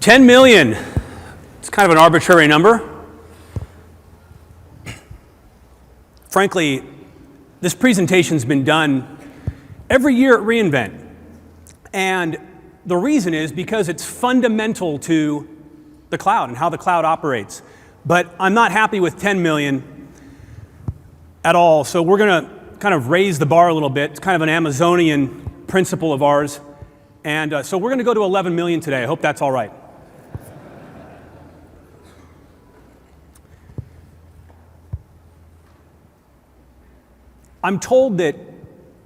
10 million. It's kind of an arbitrary number. Frankly, this presentation's been done every year at reInvent. And the reason is because it's fundamental to the cloud and how the cloud operates. But I'm not happy with 10 million at all. So we're going to kind of raise the bar a little bit. It's kind of an Amazonian principle of ours. And so we're going to go to 11 million today. I hope that's all right. I'm told that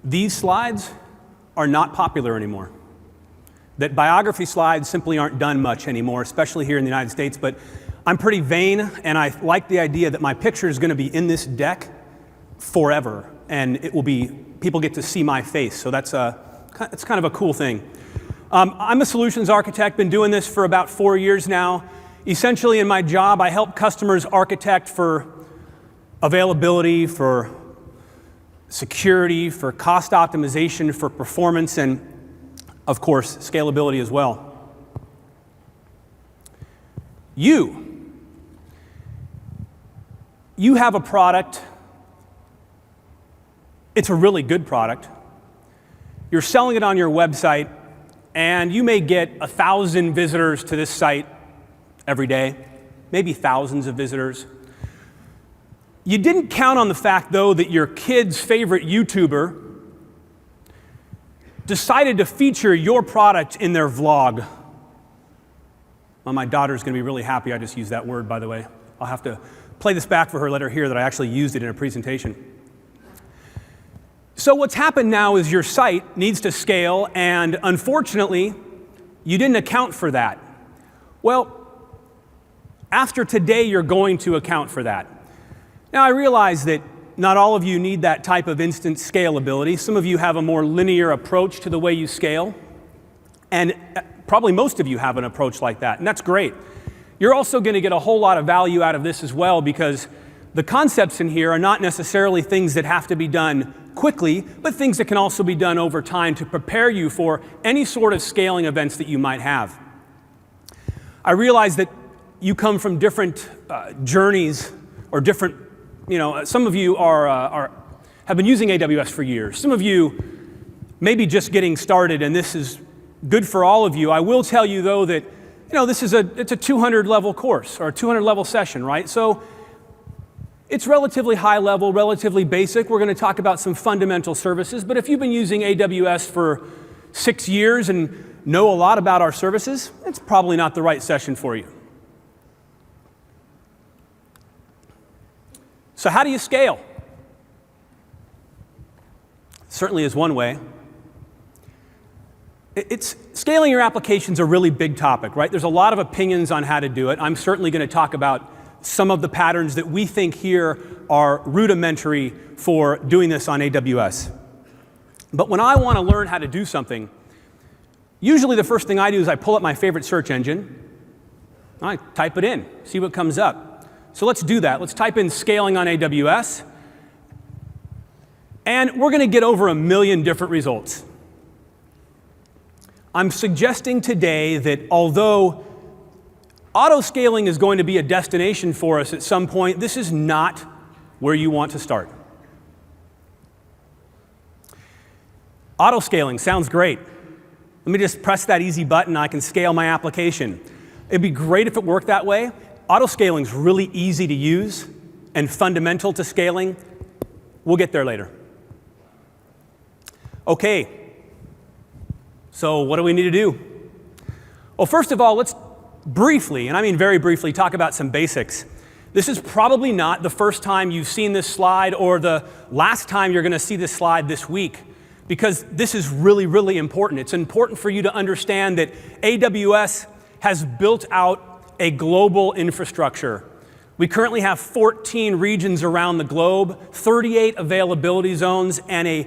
these slides are not popular anymore. That biography slides simply aren't done much anymore, especially here in the United States. But I'm pretty vain, and I like the idea that my picture is going to be in this deck forever, and it will be, people get to see my face. So it's kind of a cool thing. I'm a solutions architect, been doing this for about 4 years now. Essentially in my job, I help customers architect for availability, for security, for cost optimization, for performance, and of course, scalability as well. You have a product. It's a really good product. You're selling it on your website, and you may get 1,000 visitors to this site every day, maybe thousands of visitors. You didn't count on the fact, though, that your kid's favorite YouTuber decided to feature your product in their vlog. Well, my daughter's going to be really happy I just used that word, by the way. I'll have to play this back for her, let her hear that I actually used it in a presentation. So what's happened now is your site needs to scale, and unfortunately, you didn't account for that. Well, after today, you're going to account for that. Now, I realize that not all of you need that type of instant scalability. Some of you have a more linear approach to the way you scale, and probably most of you have an approach like that, and that's great. You're also going to get a whole lot of value out of this as well, because the concepts in here are not necessarily things that have to be done quickly, but things that can also be done over time to prepare you for any sort of scaling events that you might have. I realize that you come from different journeys or different, some of you have been using AWS for years. Some of you may be just getting started, and this is good for all of you. I will tell you, though, that it's a 200-level course or a 200-level session, right? So it's relatively high level, relatively basic. We're going to talk about some fundamental services, but if you've been using AWS for 6 years and know a lot about our services, it's probably not the right session for you. So how do you scale? Certainly is one way. Scaling your application's a really big topic, right? There's a lot of opinions on how to do it. I'm certainly going to talk about some of the patterns that we think here are rudimentary for doing this on AWS. But when I want to learn how to do something, usually the first thing I do is I pull up my favorite search engine, I type it in, see what comes up. So let's do that. Let's type in scaling on AWS, and we're going to get over 1 million different results. I'm suggesting today that although auto-scaling is going to be a destination for us at some point, this is not where you want to start. Auto-scaling sounds great. Let me just press that easy button, I can scale my application. It'd be great if it worked that way. Auto-scaling is really easy to use and fundamental to scaling. We'll get there later. Okay, so what do we need to do? Well, first of all, let's briefly, and I mean very briefly, talk about some basics. This is probably not the first time you've seen this slide or the last time you're going to see this slide this week, because this is really, really important. It's important for you to understand that AWS has built out a global infrastructure. We currently have 14 regions around the globe, 38 availability zones, and a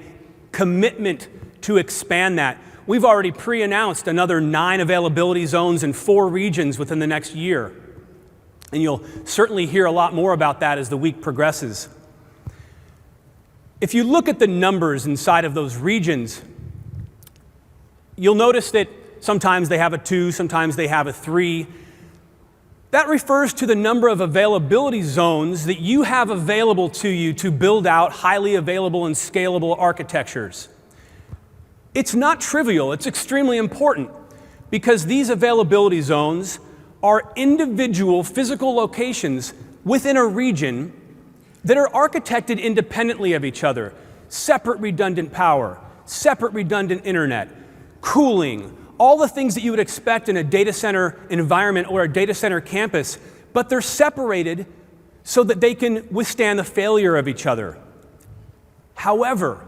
commitment to expand that. We've already pre-announced another 9 availability zones in 4 regions within the next year. And you'll certainly hear a lot more about that as the week progresses. If you look at the numbers inside of those regions, you'll notice that Sometimes they have a 2, sometimes they have a 3. That refers to the number of availability zones that you have available to you to build out highly available and scalable architectures. It's not trivial, it's extremely important, because these availability zones are individual physical locations within a region that are architected independently of each other. Separate redundant power, separate redundant internet, cooling, all the things that you would expect in a data center environment or a data center campus, but they're separated so that they can withstand the failure of each other. However,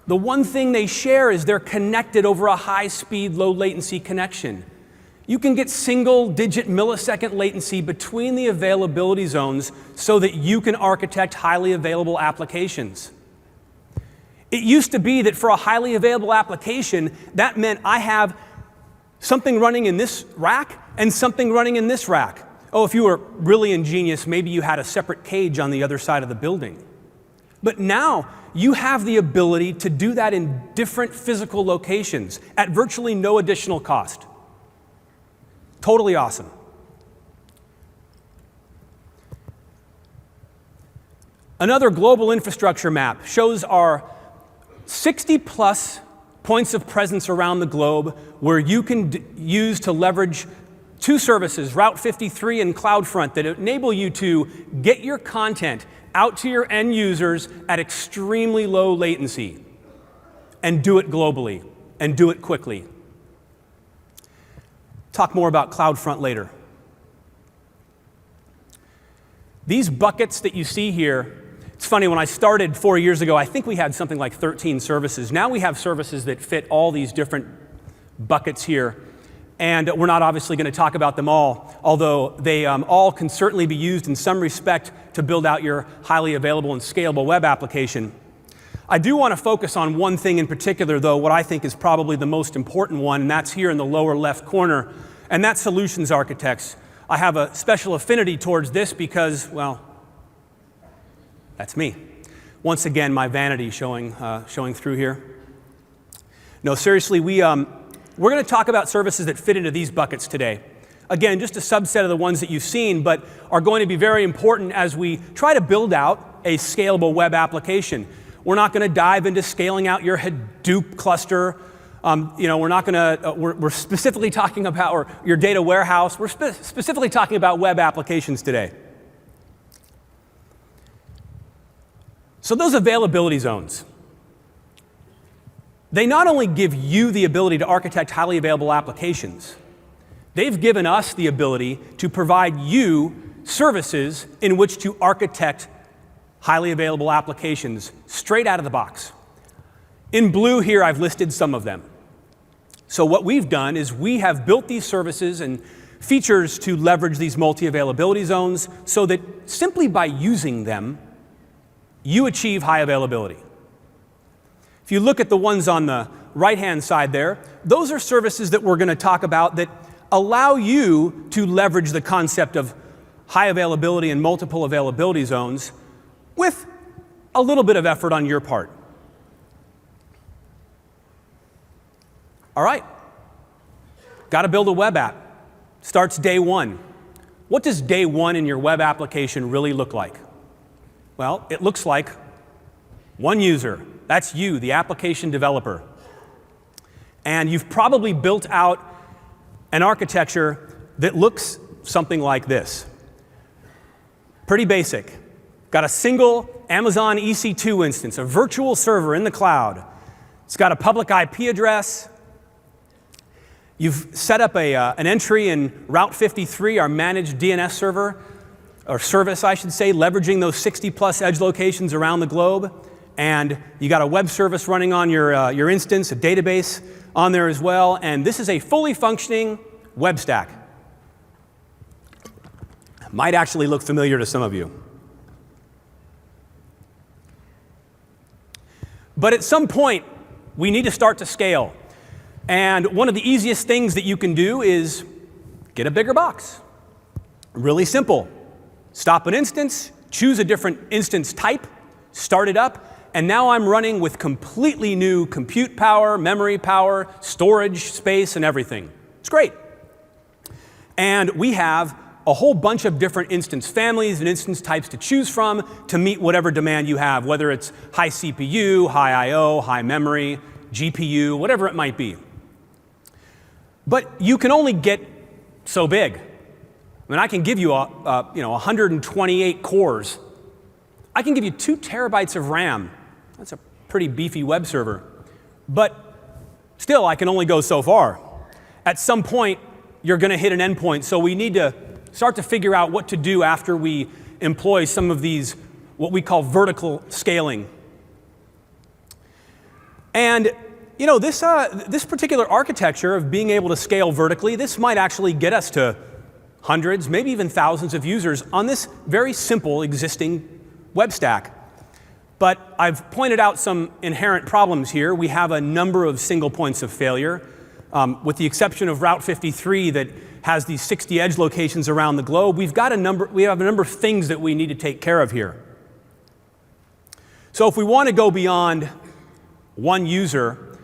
the one thing they share is they're connected over a high-speed, low-latency connection. You can get single-digit millisecond latency between the availability zones so that you can architect highly available applications. It used to be that for a highly available application, that meant I have something running in this rack and something running in this rack. Oh, if you were really ingenious, maybe you had a separate cage on the other side of the building. But now, you have the ability to do that in different physical locations at virtually no additional cost. Totally awesome. Another global infrastructure map shows our 60+ points of presence around the globe where you can use to leverage two services, Route 53 and CloudFront, that enable you to get your content out to your end users at extremely low latency and do it globally and do it quickly. Talk more about CloudFront later. These buckets that you see here, it's funny, when I started 4 years ago, I think we had something like 13 services. Now we have services that fit all these different buckets here. And we're not obviously going to talk about them all, although they all can certainly be used in some respect to build out your highly available and scalable web application. I do want to focus on one thing in particular, though, what I think is probably the most important one, and that's here in the lower left corner, and that's solutions architects. I have a special affinity towards this because, well, that's me. Once again, my vanity showing through here. No, seriously, we're going to talk about services that fit into these buckets today. Again, just a subset of the ones that you've seen, but are going to be very important as we try to build out a scalable web application. We're not going to dive into scaling out your Hadoop cluster. We're not going to. We're specifically talking about or your data warehouse. We're specifically talking about web applications today. So those availability zones, they not only give you the ability to architect highly available applications, they've given us the ability to provide you services in which to architect highly available applications straight out of the box. In blue here, I've listed some of them. So what we've done is we have built these services and features to leverage these multi-availability zones so that simply by using them, you achieve high availability. If you look at the ones on the right-hand side there, those are services that we're going to talk about that allow you to leverage the concept of high availability and multiple availability zones with a little bit of effort on your part. All right, got to build a web app. Starts day one. What does day one in your web application really look like? Well, it looks like one user. That's you, the application developer. And you've probably built out an architecture that looks something like this. Pretty basic. Got a single Amazon EC2 instance, a virtual server in the cloud. It's got a public IP address. You've set up an entry in Route 53, our managed DNS server, or service, I should say, leveraging those 60+ edge locations around the globe. And you got a web service running on your instance, a database on there as well. And this is a fully functioning web stack. Might actually look familiar to some of you. But at some point, we need to start to scale. And one of the easiest things that you can do is get a bigger box. Really simple. Stop an instance, choose a different instance type, start it up, and now I'm running with completely new compute power, memory power, storage space, and everything. It's great. And we have a whole bunch of different instance families and instance types to choose from to meet whatever demand you have, whether it's high CPU, high I/O, high memory, GPU, whatever it might be. But you can only get so big. I mean, I can give you 128 cores. I can give you 2 terabytes of RAM. That's a pretty beefy web server. But still, I can only go so far. At some point, you're going to hit an endpoint, so we need to start to figure out what to do after we employ some of these, what we call vertical scaling. And this particular architecture of being able to scale vertically, this might actually get us to hundreds, maybe even thousands of users on this very simple existing web stack. But I've pointed out some inherent problems here. We have a number of single points of failure, with the exception of Route 53 that has these 60 edge locations around the globe. We have a number of things that we need to take care of here. So if we want to go beyond one user,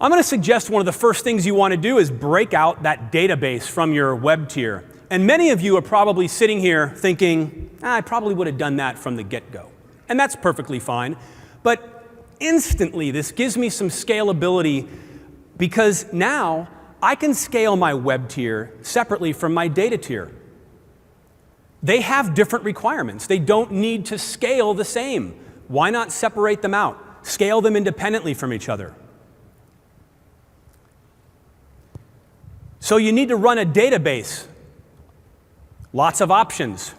I'm going to suggest one of the first things you want to do is break out that database from your web tier. And many of you are probably sitting here thinking, I probably would have done that from the get-go. And that's perfectly fine. But instantly, this gives me some scalability because now I can scale my web tier separately from my data tier. They have different requirements. They don't need to scale the same. Why not separate them out? Scale them independently from each other. So you need to run a database. Lots of options.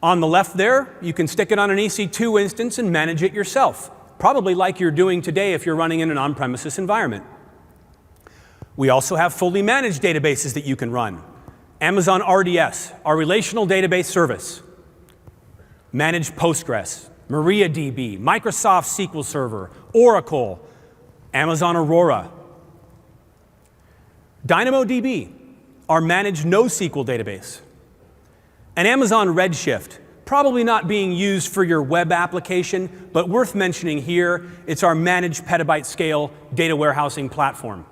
On the left there, you can stick it on an EC2 instance and manage it yourself, probably like you're doing today if you're running in an on-premises environment. We also have fully managed databases that you can run. Amazon RDS, our relational database service. Managed Postgres, MariaDB, Microsoft SQL Server, Oracle, Amazon Aurora. DynamoDB, our managed NoSQL database. And Amazon Redshift, probably not being used for your web application, but worth mentioning here, it's our managed petabyte scale data warehousing platform.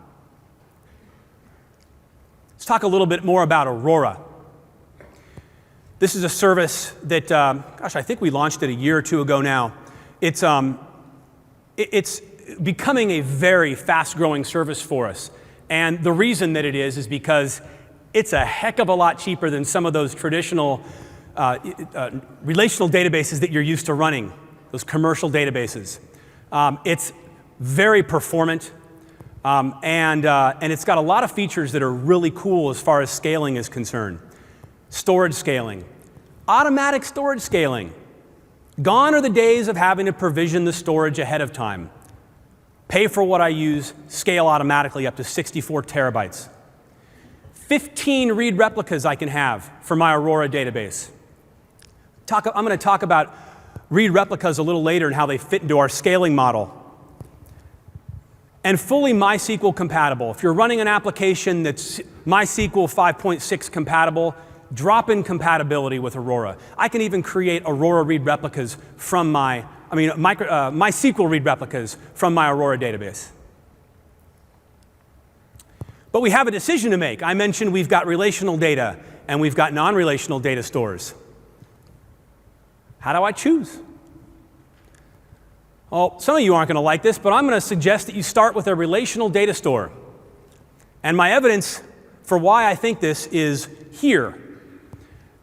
Let's talk a little bit more about Aurora. This is a service that, I think we launched it a year or two ago now. It's becoming a very fast-growing service for us. And the reason that it is because it's a heck of a lot cheaper than some of those traditional relational databases that you're used to running, those commercial databases. It's very performant, and it's got a lot of features that are really cool as far as scaling is concerned. Storage scaling, automatic storage scaling. Gone are the days of having to provision the storage ahead of time. Pay for what I use, scale automatically up to 64 terabytes. 15 read replicas I can have for my Aurora database. I'm going to talk about read replicas a little later and how they fit into our scaling model. And fully MySQL compatible. If you're running an application that's MySQL 5.6 compatible, drop-in compatibility with Aurora. I can even create Aurora read replicas from MySQL read replicas from my Aurora database. But we have a decision to make. I mentioned we've got relational data and we've got non-relational data stores. How do I choose? Well, some of you aren't going to like this, but I'm going to suggest that you start with a relational data store. And my evidence for why I think this is here.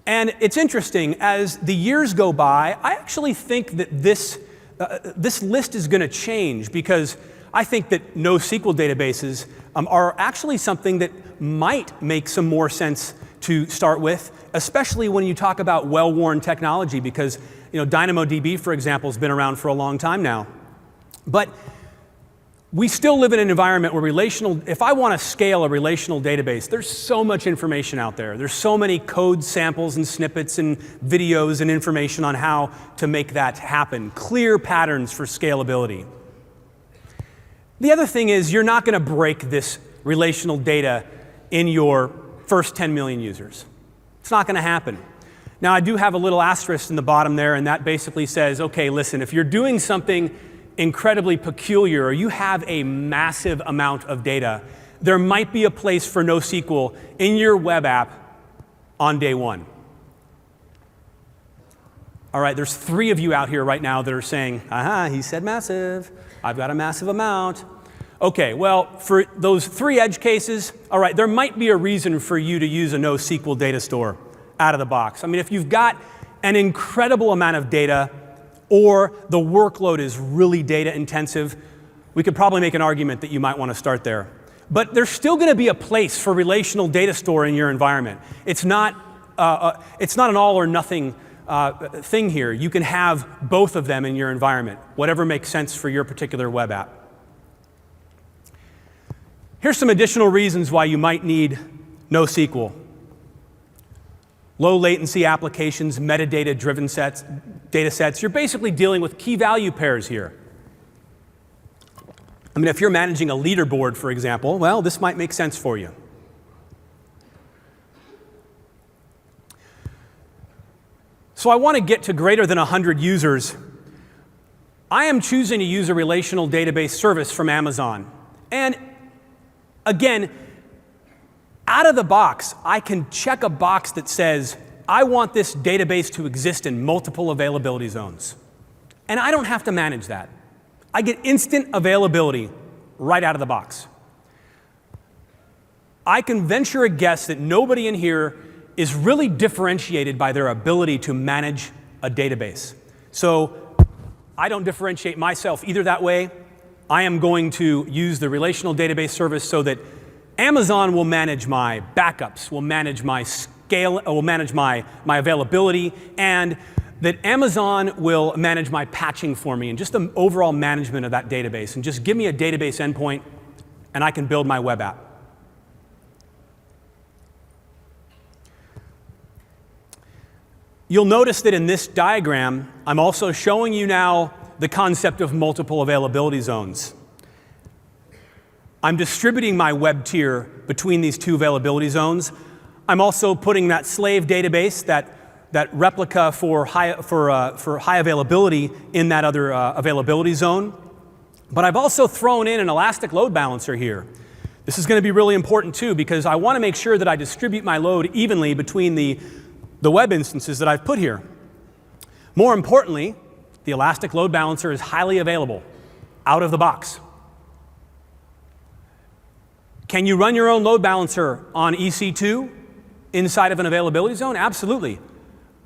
And it's interesting, as the years go by, I actually think that this list is going to change because I think that NoSQL databases are actually something that might make some more sense to start with, especially when you talk about well-worn technology, because DynamoDB, for example, has been around for a long time now. But we still live in an environment where if I want to scale a relational database, there's so much information out there. There's so many code samples and snippets and videos and information on how to make that happen. Clear patterns for scalability. The other thing is you're not going to break this relational data in your first 10 million users. It's not going to happen. Now, I do have a little asterisk in the bottom there, and that basically says, okay, listen, if you're doing something incredibly peculiar or you have a massive amount of data, there might be a place for NoSQL in your web app on day one. All right, there's 3 of you out here right now that are saying, aha, he said massive. I've got a massive amount. Okay, well, for those 3 edge cases, all right, there might be a reason for you to use a NoSQL data store out of the box. I mean, if you've got an incredible amount of data or the workload is really data intensive, we could probably make an argument that you might want to start there. But there's still going to be a place for relational data store in your environment. It's not an all or nothing thing here. You can have both of them in your environment, whatever makes sense for your particular web app. Here's some additional reasons why you might need NoSQL. Low latency applications, metadata-driven data sets. You're basically dealing with key value pairs here. I mean, if you're managing a leaderboard, for example, well, this might make sense for you. So I want to get to greater than 100 users. I am choosing to use a relational database service from Amazon. And again, out of the box, I can check a box that says, I want this database to exist in multiple availability zones. And I don't have to manage that. I get instant availability right out of the box. I can venture a guess that nobody in here is really differentiated by their ability to manage a database. So I don't differentiate myself either that way. I am going to use the relational database service so that Amazon will manage my backups, will manage my scale, will manage my availability, and that Amazon will manage my patching for me and just the overall management of that database, and just give me a database endpoint and I can build my web app. You'll notice that in this diagram, I'm also showing you now the concept of multiple availability zones. I'm distributing my web tier between these 2 availability zones. I'm also putting that slave database, that replica for high availability in that other availability zone. But I've also thrown in an elastic load balancer here. This is going to be really important too, because I want to make sure that I distribute my load evenly between the web instances that I've put here. More importantly, the elastic load balancer is highly available out of the box. Can you run your own load balancer on EC2 inside of an availability zone? Absolutely.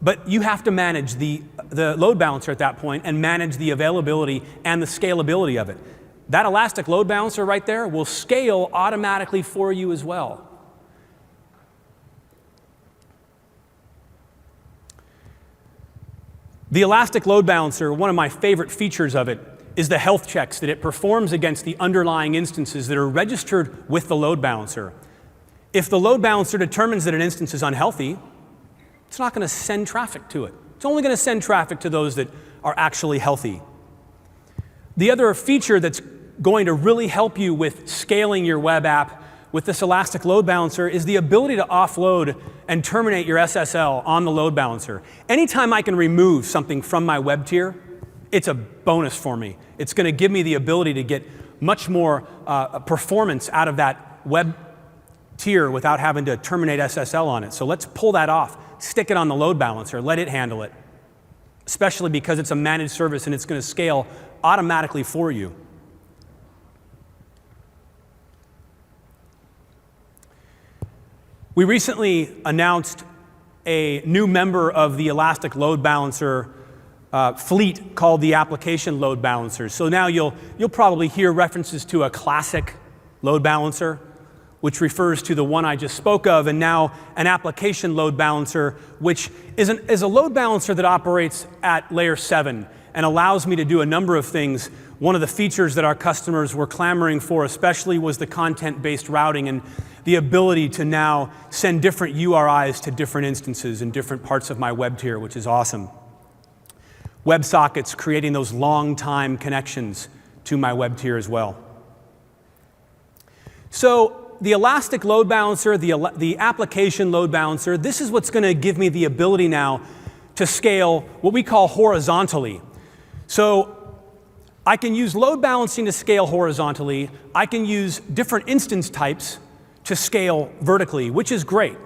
But you have to manage the load balancer at that point and manage the availability and the scalability of it. That elastic load balancer right there will scale automatically for you as well. The elastic load balancer, one of my favorite features of it, is the health checks that it performs against the underlying instances that are registered with the load balancer. If the load balancer determines that an instance is unhealthy, it's not going to send traffic to it. It's only going to send traffic to those that are actually healthy. The other feature that's going to really help you with scaling your web app with this elastic load balancer is the ability to offload and terminate your SSL on the load balancer. Anytime I can remove something from my web tier, it's a bonus for me. It's going to give me the ability to get much more performance out of that web tier without having to terminate SSL on it. So let's pull that off, stick it on the load balancer, let it handle it, especially because it's a managed service and it's going to scale automatically for you. We recently announced a new member of the Elastic Load Balancer fleet called the Application Load Balancer. So now you'll probably hear references to a classic load balancer, which refers to the one I just spoke of, and now an application load balancer, which is a load balancer that operates at layer 7 and allows me to do a number of things. One of the features that our customers were clamoring for especially was the content-based routing and the ability to now send different URIs to different instances in different parts of my web tier, which is awesome. WebSockets creating those long-time connections to my web tier as well. So the Elastic Load Balancer, the application load balancer, this is what's going to give me the ability now to scale what we call horizontally. So I can use load balancing to scale horizontally. I can use different instance types to scale vertically, which is great.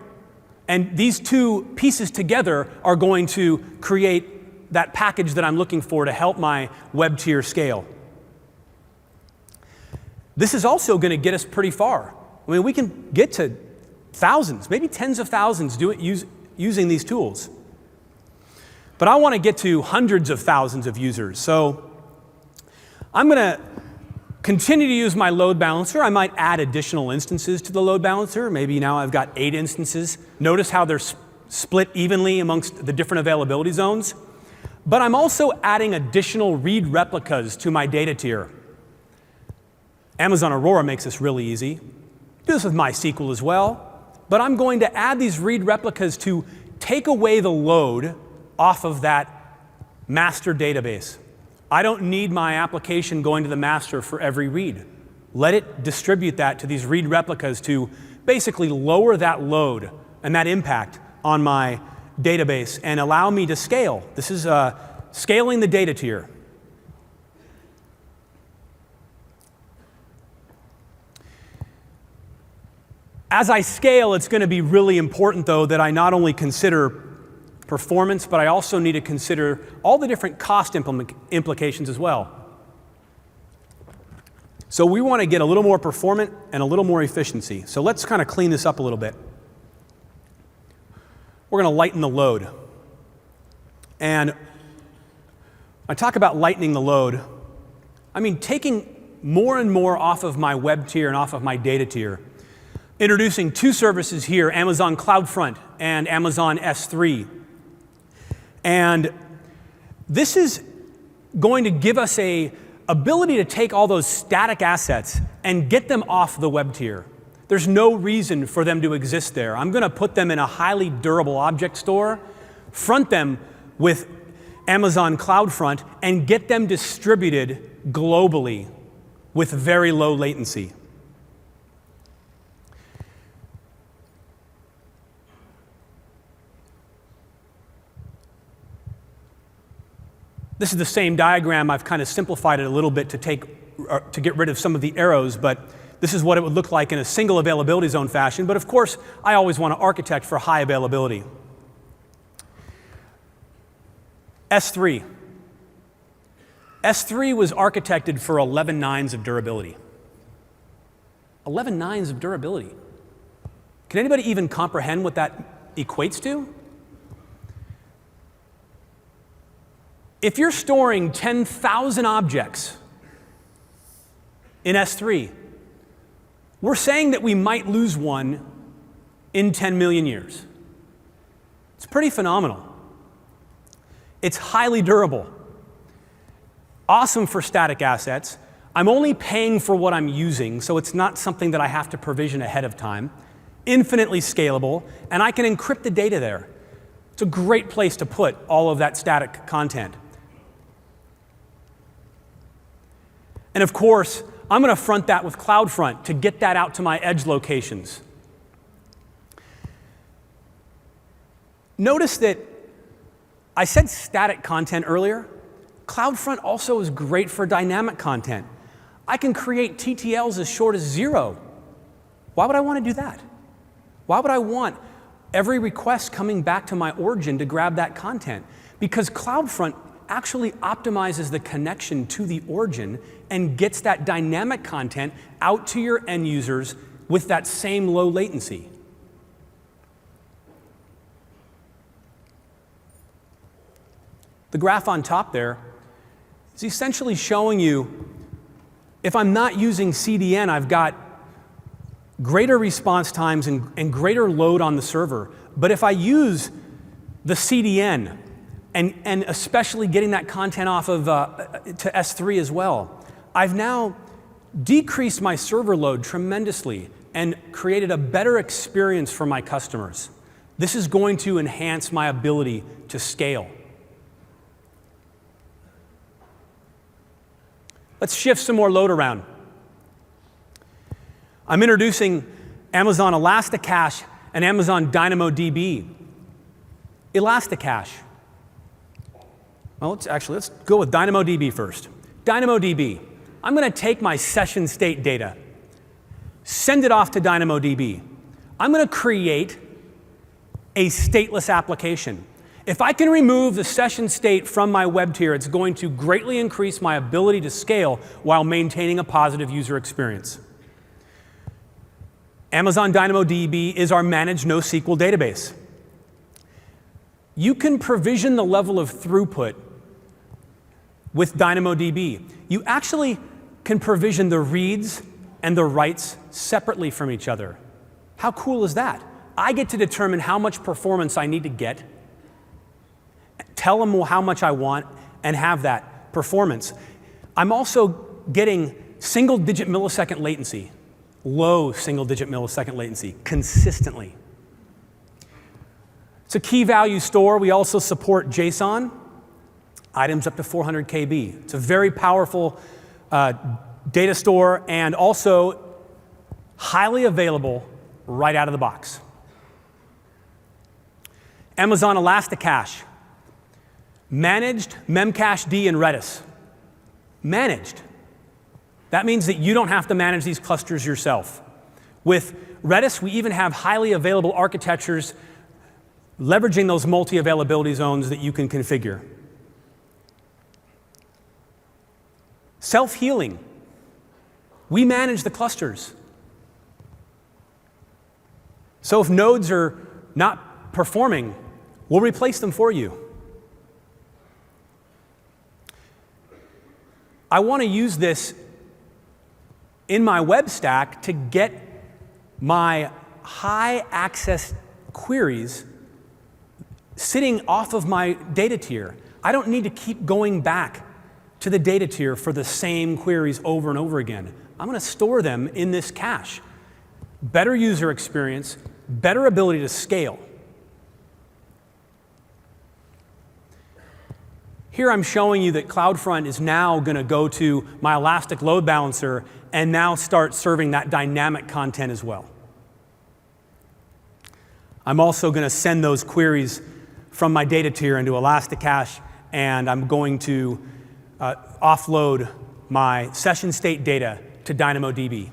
And these two pieces together are going to create that package that I'm looking for to help my web tier scale. This is also going to get us pretty far. I mean, we can get to thousands, maybe tens of thousands using these tools. But I want to get to hundreds of thousands of users. So I'm going to continue to use my load balancer. I might add additional instances to the load balancer. Maybe now I've got 8 instances. Notice how they're split evenly amongst the different availability zones. But I'm also adding additional read replicas to my data tier. Amazon Aurora makes this really easy. Do this with MySQL as well. But I'm going to add these read replicas to take away the load off of that master database. I don't need my application going to the master for every read. Let it distribute that to these read replicas to basically lower that load and that impact on my database and allow me to scale. This is scaling the data tier. As I scale, it's going to be really important, though, that I not only consider performance, but I also need to consider all the different cost implications as well. So we want to get a little more performant and a little more efficiency. So let's kind of clean this up a little bit. We're going to lighten the load. And when I talk about lightening the load, I mean taking more and more off of my web tier and off of my data tier. Introducing 2 services here, Amazon CloudFront and Amazon S3. And this is going to give us an ability to take all those static assets and get them off the web tier. There's no reason for them to exist there. I'm going to put them in a highly durable object store, front them with Amazon CloudFront, and get them distributed globally with very low latency. This is the same diagram. I've kind of simplified it a little bit to get rid of some of the arrows, but this is what it would look like in a single availability zone fashion. But of course, I always want to architect for high availability. S3. S3 was architected for 11 nines of durability. 11 nines of durability. Can anybody even comprehend what that equates to? If you're storing 10,000 objects in S3, we're saying that we might lose one in 10 million years. It's pretty phenomenal. It's highly durable. Awesome for static assets. I'm only paying for what I'm using, so it's not something that I have to provision ahead of time. Infinitely scalable, and I can encrypt the data there. It's a great place to put all of that static content. And of course, I'm going to front that with CloudFront to get that out to my edge locations. Notice that I said static content earlier. CloudFront also is great for dynamic content. I can create TTLs as short as 0. Why would I want to do that? Why would I want every request coming back to my origin to grab that content? Because CloudFront actually optimizes the connection to the origin and gets that dynamic content out to your end users with that same low latency. The graph on top there is essentially showing you if I'm not using CDN, I've got greater response times and greater load on the server. But if I use the CDN, and especially getting that content off of to S3 as well, I've now decreased my server load tremendously and created a better experience for my customers. This is going to enhance my ability to scale. Let's shift some more load around. I'm introducing Amazon Elasticache and Amazon DynamoDB. Elasticache. Well, let's go with DynamoDB first. DynamoDB. I'm going to take my session state data, send it off to DynamoDB. I'm going to create a stateless application. If I can remove the session state from my web tier, it's going to greatly increase my ability to scale while maintaining a positive user experience. Amazon DynamoDB is our managed NoSQL database. You can provision the level of throughput with DynamoDB. You actually can provision the reads and the writes separately from each other. How cool is that? I get to determine how much performance I need to get, tell them how much I want, and have that performance. I'm also getting single-digit millisecond latency, low single-digit millisecond latency, consistently. It's a key value store. We also support JSON, items up to 400 KB. It's a very powerful data store and also highly available right out of the box. Amazon Elasticache, managed Memcached and Redis. Managed. That means that you don't have to manage these clusters yourself. With Redis, we even have highly available architectures leveraging those multi-availability zones that you can configure. Self-healing. We manage the clusters. So if nodes are not performing, we'll replace them for you. I want to use this in my web stack to get my high access queries sitting off of my data tier. I don't need to keep going back to the data tier for the same queries over and over again. I'm going to store them in this cache. Better user experience, better ability to scale. Here I'm showing you that CloudFront is now going to go to my Elastic Load Balancer and now start serving that dynamic content as well. I'm also going to send those queries from my data tier into Elasticache, and I'm going to offload my session state data to DynamoDB.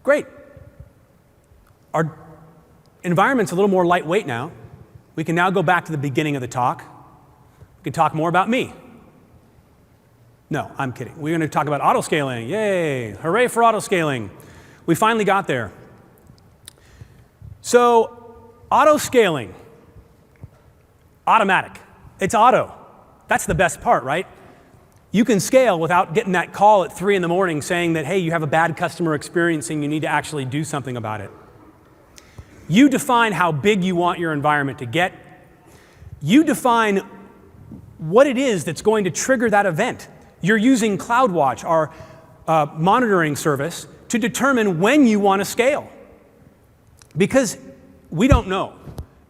Great. Our environment's a little more lightweight now. We can now go back to the beginning of the talk. We can talk more about me. No, I'm kidding. We're going to talk about autoscaling. Yay! Hooray for autoscaling. We finally got there. So, autoscaling. Automatic. It's auto. That's the best part, right? You can scale without getting that call at 3 in the morning saying that, hey, you have a bad customer experience and you need to actually do something about it. You define how big you want your environment to get. You define what it is that's going to trigger that event. You're using CloudWatch, our monitoring service, to determine when you want to scale. Because we don't know.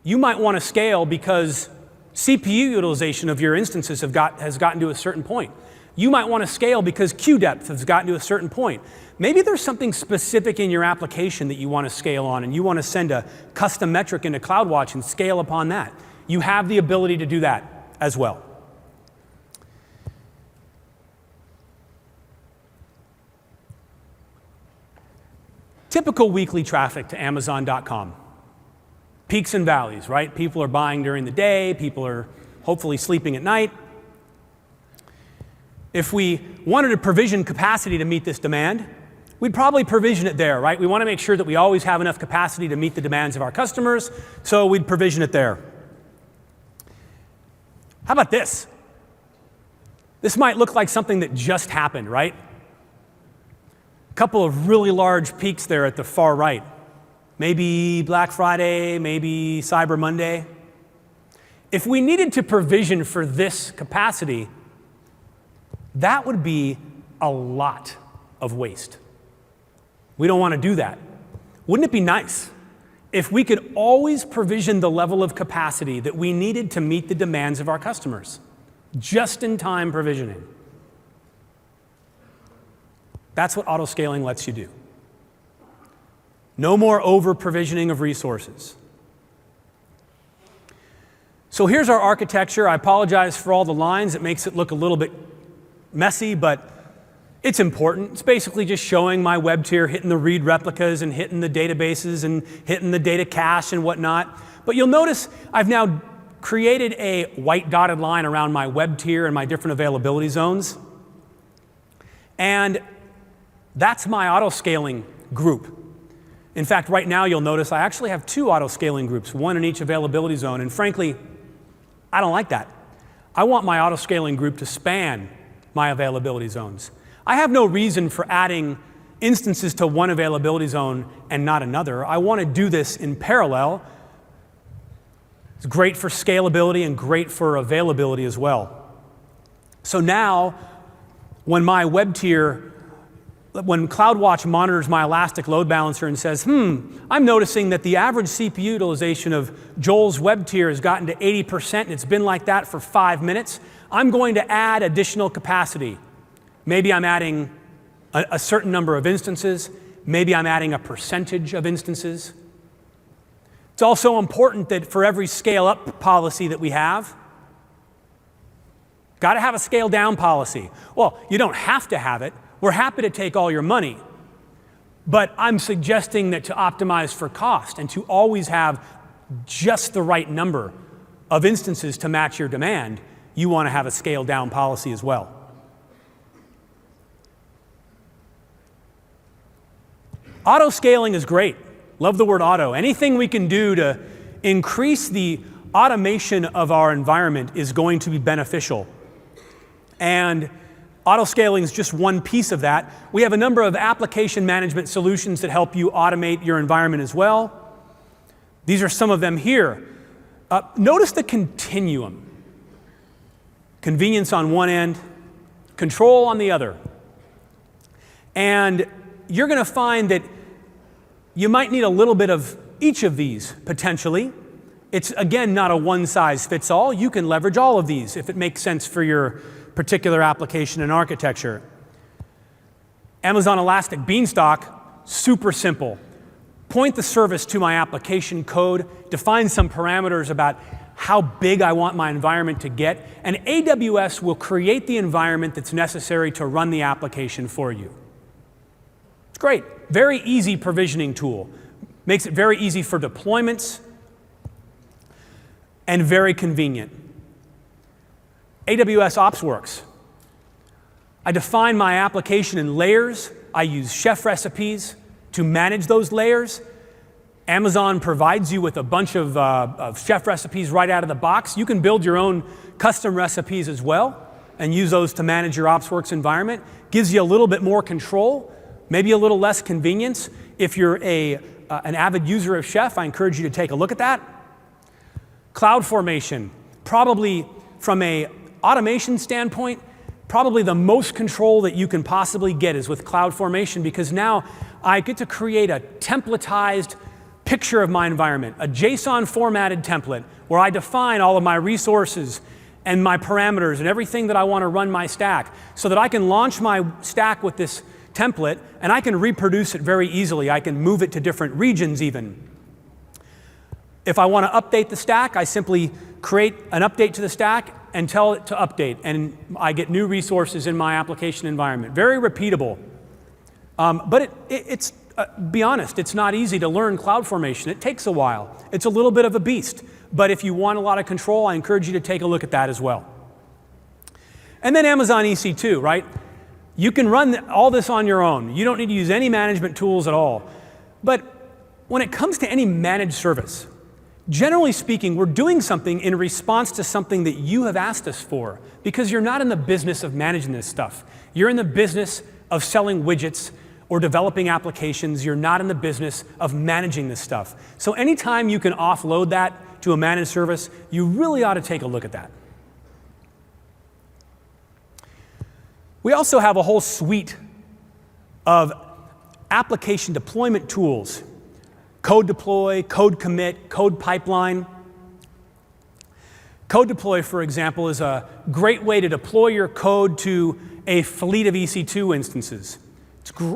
You might want to scale because CPU utilization of your instances has gotten to a certain point. You might want to scale because queue depth has gotten to a certain point. Maybe there's something specific in your application that you want to scale on, and you want to send a custom metric into CloudWatch and scale upon that. You have the ability to do that as well. Typical weekly traffic to Amazon.com. Peaks and valleys, right? People are buying during the day. People are hopefully sleeping at night. If we wanted to provision capacity to meet this demand, we'd probably provision it there, right? We want to make sure that we always have enough capacity to meet the demands of our customers, so we'd provision it there. How about this? This might look like something that just happened, right? A couple of really large peaks there at the far right. Maybe Black Friday, maybe Cyber Monday. If we needed to provision for this capacity, that would be a lot of waste. We don't want to do that. Wouldn't it be nice if we could always provision the level of capacity that we needed to meet the demands of our customers? Just-in-time provisioning. That's what auto-scaling lets you do. No more over-provisioning of resources. So here's our architecture. I apologize for all the lines. It makes it look a little bit messy, but it's important. It's basically just showing my web tier, hitting the read replicas and hitting the databases and hitting the data cache and whatnot. But you'll notice I've now created a white dotted line around my web tier and my different availability zones. And that's my auto-scaling group. In fact, right now you'll notice I actually have 2 auto-scaling groups, one in each availability zone. And frankly, I don't like that. I want my auto-scaling group to span my availability zones. I have no reason for adding instances to one availability zone and not another. I want to do this in parallel. It's great for scalability and great for availability as well. So now, when my web tier, when CloudWatch monitors my Elastic Load Balancer and says, I'm noticing that the average CPU utilization of Joel's web tier has gotten to 80%, and it's been like that for 5 minutes, I'm going to add additional capacity. Maybe I'm adding a certain number of instances. Maybe I'm adding a percentage of instances. It's also important that for every scale-up policy that we have, got to have a scale-down policy. Well, you don't have to have it. We're happy to take all your money. But I'm suggesting that to optimize for cost and to always have just the right number of instances to match your demand, you want to have a scale-down policy as well. Auto-scaling is great. Love the word auto. Anything we can do to increase the automation of our environment is going to be beneficial. And auto-scaling is just one piece of that. We have a number of application management solutions that help you automate your environment as well. These are some of them here. Notice the continuum. Convenience on one end, control on the other. And you're going to find that you might need a little bit of each of these, potentially. It's, again, not a one-size-fits-all. You can leverage all of these if it makes sense for your particular application and architecture. Amazon Elastic Beanstalk, super simple. Point the service to my application code, define some parameters about how big I want my environment to get, and AWS will create the environment that's necessary to run the application for you. It's great. Very easy provisioning tool. Makes it very easy for deployments and very convenient. AWS OpsWorks. I define my application in layers. I use chef recipes to manage those layers. Amazon provides you with a bunch of chef recipes right out of the box. You can build your own custom recipes as well and use those to manage your OpsWorks environment. Gives you a little bit more control, maybe a little less convenience. If you're an avid user of Chef, I encourage you to take a look at that. CloudFormation, probably from an automation standpoint, probably the most control that you can possibly get is with CloudFormation, because now I get to create a templatized picture of my environment, a JSON formatted template where I define all of my resources and my parameters and everything that I want to run my stack, so that I can launch my stack with this template and I can reproduce it very easily. I can move it to different regions even. If I want to update the stack, I simply create an update to the stack and tell it to update, and I get new resources in my application environment. Very repeatable. But it's be honest, it's not easy to learn CloudFormation. It takes a while. It's a little bit of a beast. But if you want a lot of control, I encourage you to take a look at that as well. And then Amazon EC2, right? You can run all this on your own. You don't need to use any management tools at all. But when it comes to any managed service, generally speaking, we're doing something in response to something that you have asked us for, because you're not in the business of managing this stuff. You're in the business of selling widgets or developing applications. You're not in the business of managing this stuff. So anytime you can offload that to a managed service, you really ought to take a look at that. We also have a whole suite of application deployment tools. CodeDeploy, Code Commit, Code Pipeline. CodeDeploy, for example, is a great way to deploy your code to a fleet of EC2 instances,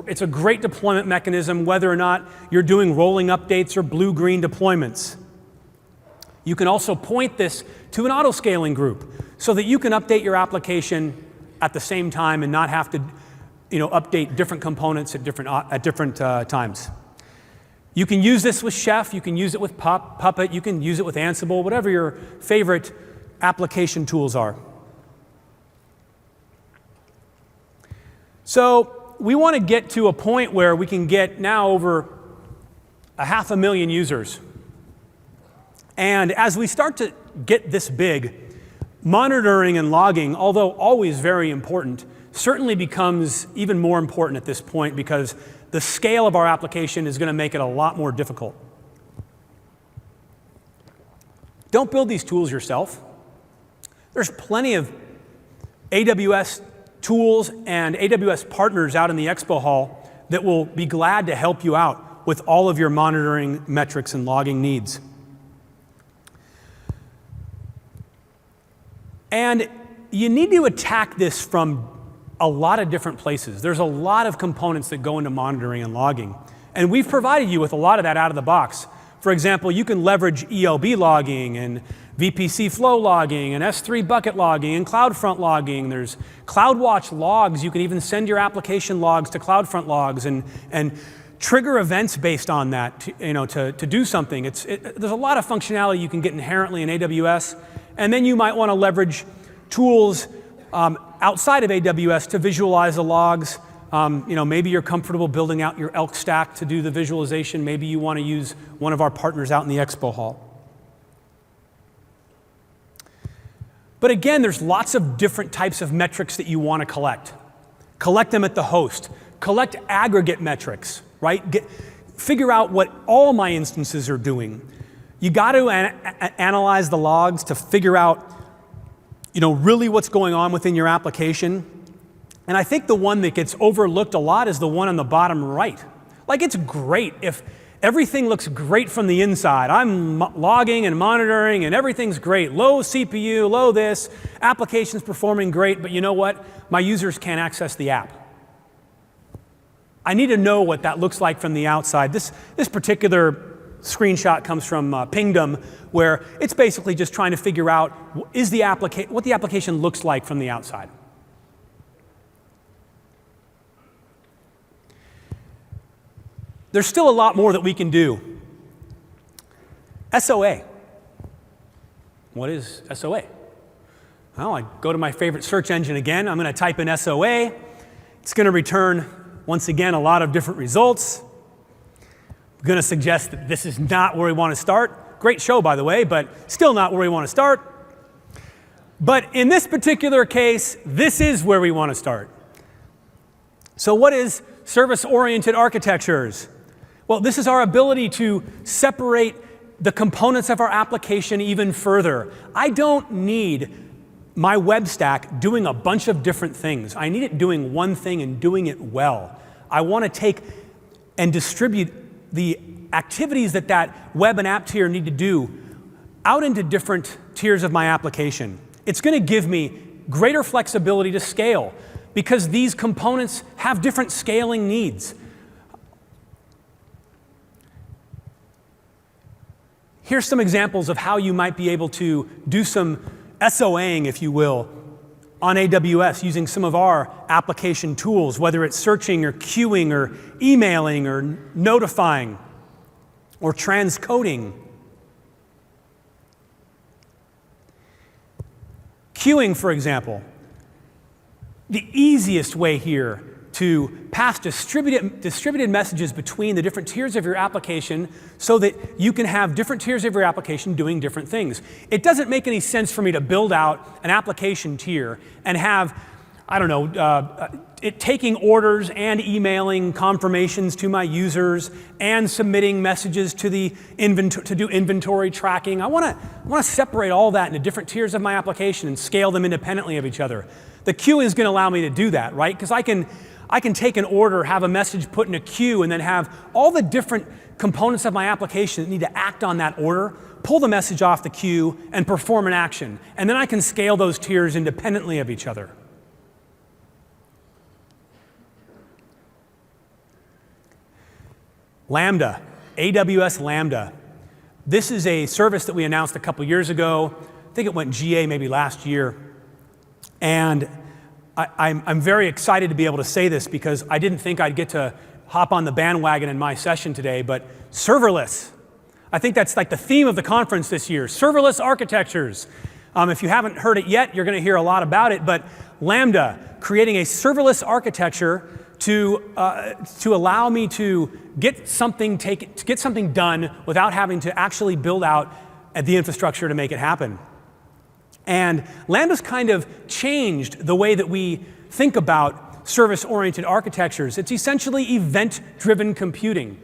It's a great deployment mechanism, whether or not you're doing rolling updates or blue-green deployments. You can also point this to an auto-scaling group so that you can update your application at the same time and not have to update different components at different times. You can use this with Chef, you can use it with Puppet, you can use it with Ansible, whatever your favorite application tools are. So we want to get to a point where we can get now over 500,000 users. And as we start to get this big, monitoring and logging, although always very important, certainly becomes even more important at this point because the scale of our application is going to make it a lot more difficult. Don't build these tools yourself. There's plenty of AWS tools and AWS partners out in the expo hall that will be glad to help you out with all of your monitoring metrics and logging needs. And you need to attack this from a lot of different places. There's a lot of components that go into monitoring and logging. And we've provided you with a lot of that out of the box. For example, you can leverage ELB logging and VPC flow logging and S3 bucket logging and CloudFront logging. There's CloudWatch logs. You can even send your application logs to CloudFront logs and trigger events based on that to do something. There's a lot of functionality you can get inherently in AWS. And then you might want to leverage tools outside of AWS to visualize the logs. Maybe you're comfortable building out your Elk stack to do the visualization. Maybe you want to use one of our partners out in the expo hall. But again, there's lots of different types of metrics that you want to collect. Collect them at the host. Collect aggregate metrics, right? Figure out what all my instances are doing. You got to analyze the logs to figure out, really what's going on within your application. And I think the one that gets overlooked a lot is the one on the bottom right. Like, it's great if everything looks great from the inside. I'm logging and monitoring and everything's great. Low CPU, low this, application's performing great, but you know what? My users can't access the app. I need to know what that looks like from the outside. This particular screenshot comes from Pingdom, where it's basically just trying to figure out what the application looks like from the outside. There's still a lot more that we can do. SOA. What is SOA? Well, I go to my favorite search engine again. I'm going to type in SOA. It's going to return, once again, a lot of different results. I'm going to suggest that this is not where we want to start. Great show, by the way, but still not where we want to start. But in this particular case, this is where we want to start. So what is service-oriented architectures? Well, this is our ability to separate the components of our application even further. I don't need my web stack doing a bunch of different things. I need it doing one thing and doing it well. I want to take and distribute the activities that web and app tier need to do out into different tiers of my application. It's going to give me greater flexibility to scale because these components have different scaling needs. Here's some examples of how you might be able to do some SOAing, if you will, on AWS using some of our application tools, whether it's searching or queuing or emailing or notifying or transcoding. Queuing, for example. The easiest way here to pass distributed messages between the different tiers of your application so that you can have different tiers of your application doing different things. It doesn't make any sense for me to build out an application tier and have, it taking orders and emailing confirmations to my users and submitting messages to the to do inventory tracking. I want to separate all that into different tiers of my application and scale them independently of each other. The queue is going to allow me to do that, right? Because I can take an order, have a message put in a queue, and then have all the different components of my application that need to act on that order, pull the message off the queue, and perform an action. And then I can scale those tiers independently of each other. Lambda, AWS Lambda. This is a service that we announced a couple years ago. I think it went GA maybe last year. And I'm very excited to be able to say this because I didn't think I'd get to hop on the bandwagon in my session today, but serverless. I think that's like the theme of the conference this year, serverless architectures. If you haven't heard it yet, you're going to hear a lot about it, but Lambda, creating a serverless architecture to allow me to get something done without having to actually build out the infrastructure to make it happen. And Lambda's kind of changed the way that we think about service-oriented architectures. It's essentially event-driven computing.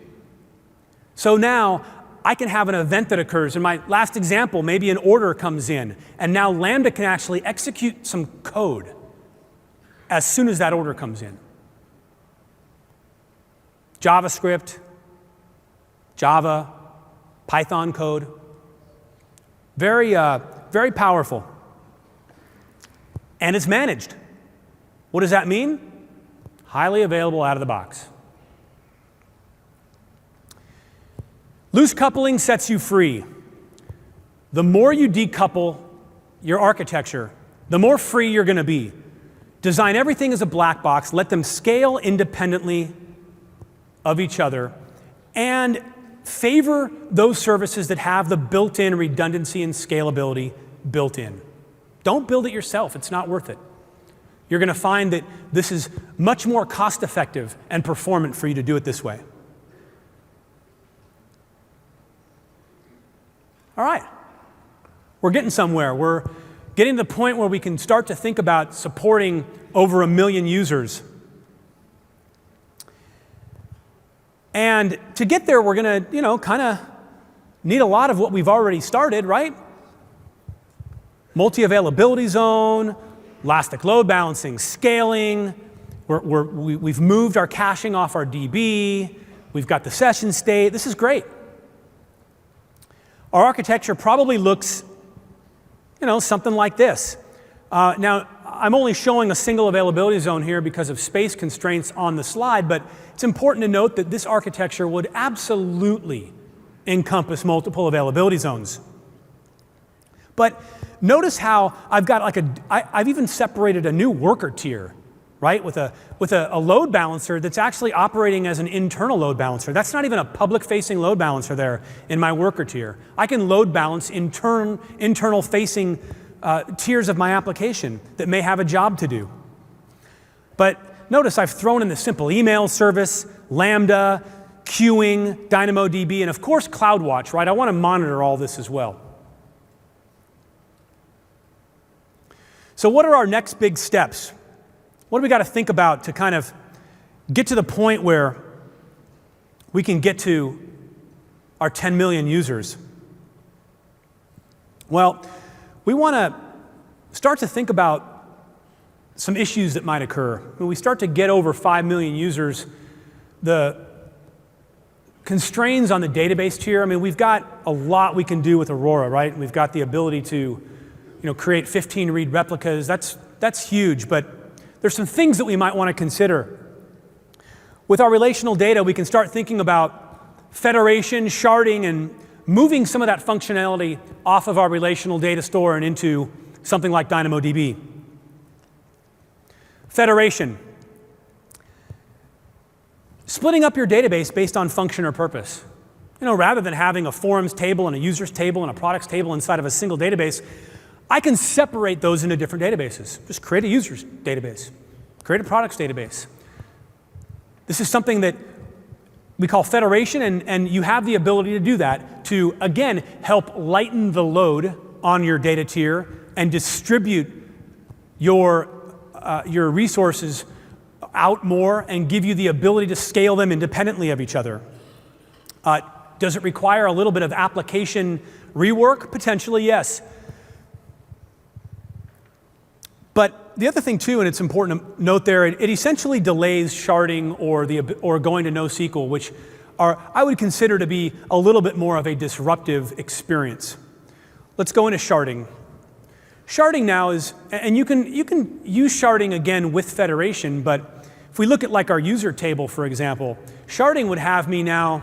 So now I can have an event that occurs. In my last example, maybe an order comes in, and now Lambda can actually execute some code as soon as that order comes in. JavaScript, Java, Python code. Very powerful. And it's managed. What does that mean? Highly available out of the box. Loose coupling sets you free. The more you decouple your architecture, the more free you're going to be. Design everything as a black box, let them scale independently of each other, and favor those services that have the built-in redundancy and scalability built in. Don't build it yourself, it's not worth it. You're going to find that this is much more cost-effective and performant for you to do it this way. All right, we're getting somewhere. We're getting to the point where we can start to think about supporting over 1 million users. And to get there, we're going to, kind of need a lot of what we've already started, right? Multi-availability zone, elastic load balancing, scaling. We've moved our caching off our DB. We've got the session state. This is great. Our architecture probably looks, something like this. Now, I'm only showing a single availability zone here because of space constraints on the slide, but it's important to note that this architecture would absolutely encompass multiple availability zones. But notice how I've got I've even separated a new worker tier, right? With a load balancer that's actually operating as an internal load balancer. That's not even a public-facing load balancer there in my worker tier. I can load balance internal-facing tiers of my application that may have a job to do. But notice I've thrown in the simple email service, Lambda, queuing, DynamoDB, and of course CloudWatch, right? I want to monitor all this as well. So what are our next big steps? What do we got to think about to kind of get to the point where we can get to our 10 million users? Well, we want to start to think about some issues that might occur. When we start to get over 5 million users, the constraints on the database tier, we've got a lot we can do with Aurora, right? We've got the ability to create 15 read replicas. That's huge, but there's some things that we might want to consider. With our relational data, we can start thinking about federation, sharding, and moving some of that functionality off of our relational data store and into something like DynamoDB. Federation. Splitting up your database based on function or purpose. Rather than having a forums table and a users table and a products table inside of a single database, I can separate those into different databases. Just create a users database, create a products database. This is something that we call federation, and you have the ability to do that to, again, help lighten the load on your data tier and distribute your resources out more and give you the ability to scale them independently of each other. Does it require a little bit of application rework? Potentially, yes. But the other thing too, and it's important to note there, it essentially delays sharding or going to NoSQL, which I would consider to be a little bit more of a disruptive experience. Let's go into sharding. Sharding now is, and you can use sharding again with federation, but if we look at our user table, for example, sharding would have me now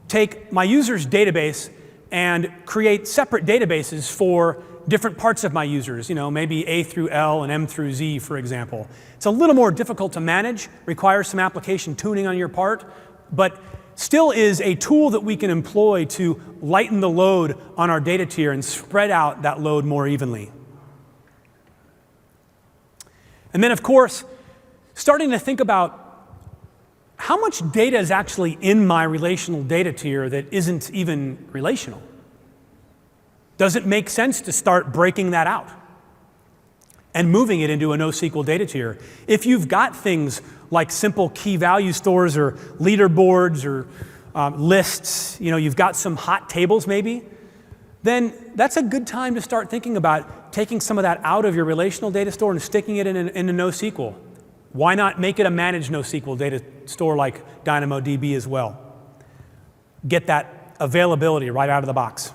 take my user's database and create separate databases for different parts of my users, maybe A through L and M through Z, for example. It's a little more difficult to manage, requires some application tuning on your part, but still is a tool that we can employ to lighten the load on our data tier and spread out that load more evenly. And then, of course, starting to think about how much data is actually in my relational data tier that isn't even relational. Does it make sense to start breaking that out and moving it into a NoSQL data tier? If you've got things like simple key value stores or leaderboards or lists, you've got some hot tables maybe, then that's a good time to start thinking about taking some of that out of your relational data store and sticking it in a NoSQL. Why not make it a managed NoSQL data store like DynamoDB as well? Get that availability right out of the box.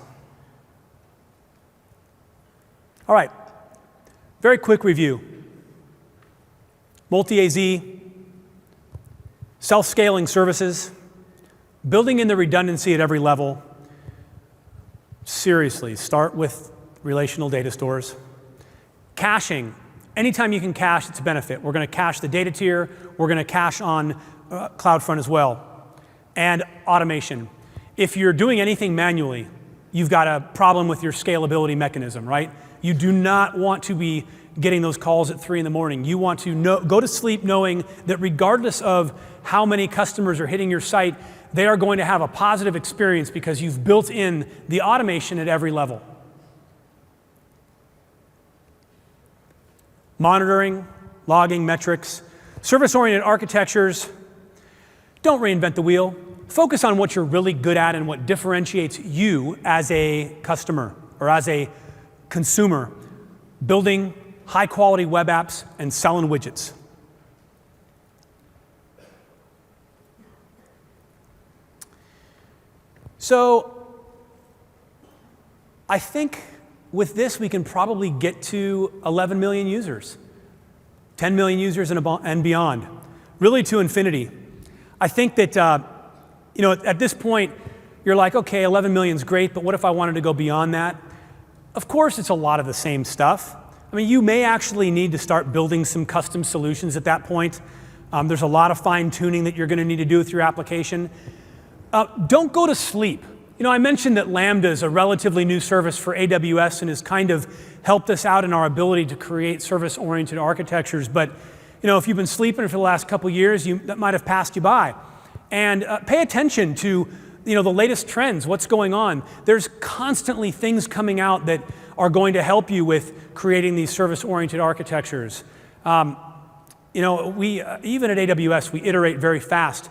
All right, very quick review. Multi-AZ, self-scaling services, building in the redundancy at every level. Seriously, start with relational data stores. Caching. Anytime you can cache, it's a benefit. We're going to cache the data tier. We're going to cache on CloudFront as well. And automation. If you're doing anything manually, you've got a problem with your scalability mechanism, right? You do not want to be getting those calls at 3 in the morning. You want to go to sleep knowing that regardless of how many customers are hitting your site, they are going to have a positive experience because you've built in the automation at every level. Monitoring, logging, metrics, service-oriented architectures. Don't reinvent the wheel. Focus on what you're really good at and what differentiates you as a customer or as a consumer, building high-quality web apps and selling widgets. So I think with this, we can probably get to 11 million users, 10 million users and beyond, really to infinity. I think that at this point, you're like, okay, 11 million is great, but what if I wanted to go beyond that? Of course, it's a lot of the same stuff. I mean, you may actually need to start building some custom solutions at that point. There's a lot of fine-tuning that you're going to need to do with your application. Don't go to sleep. I mentioned that Lambda is a relatively new service for AWS and has kind of helped us out in our ability to create service-oriented architectures. But if you've been sleeping for the last couple years, that might have passed you by. And pay attention to the latest trends, what's going on. There's constantly things coming out that are going to help you with creating these service-oriented architectures. We even at AWS, we iterate very fast.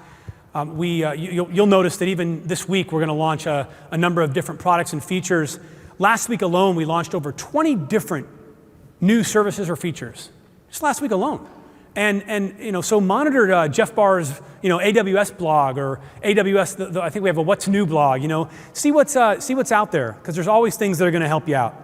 You'll notice that even this week, we're going to launch a number of different products and features. Last week alone, we launched over 20 different new services or features, just last week alone. And so monitor Jeff Barr's AWS blog or AWS. I think we have a What's New blog. See what's out there because there's always things that are going to help you out.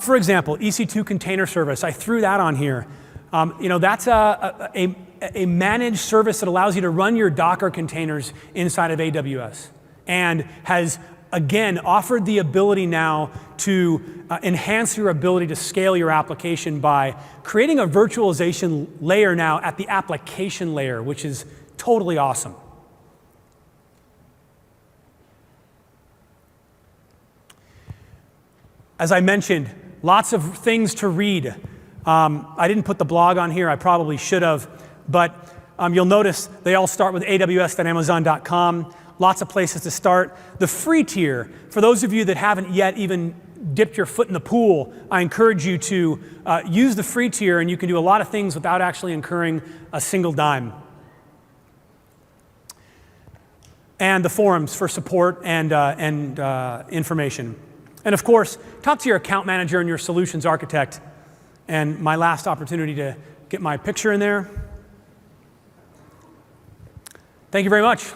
For example, EC2 container service. I threw that on here. That's a managed service that allows you to run your Docker containers inside of AWS and has again offered the ability now to enhance your ability to scale your application by creating a virtualization layer now at the application layer, which is totally awesome. As I mentioned, lots of things to read. I didn't put the blog on here, I probably should have, but you'll notice they all start with aws.amazon.com. Lots of places to start. The free tier, for those of you that haven't yet even dipped your foot in the pool, I encourage you to use the free tier, and you can do a lot of things without actually incurring a single dime. And the forums for support and information. And of course, talk to your account manager and your solutions architect. And my last opportunity to get my picture in there. Thank you very much.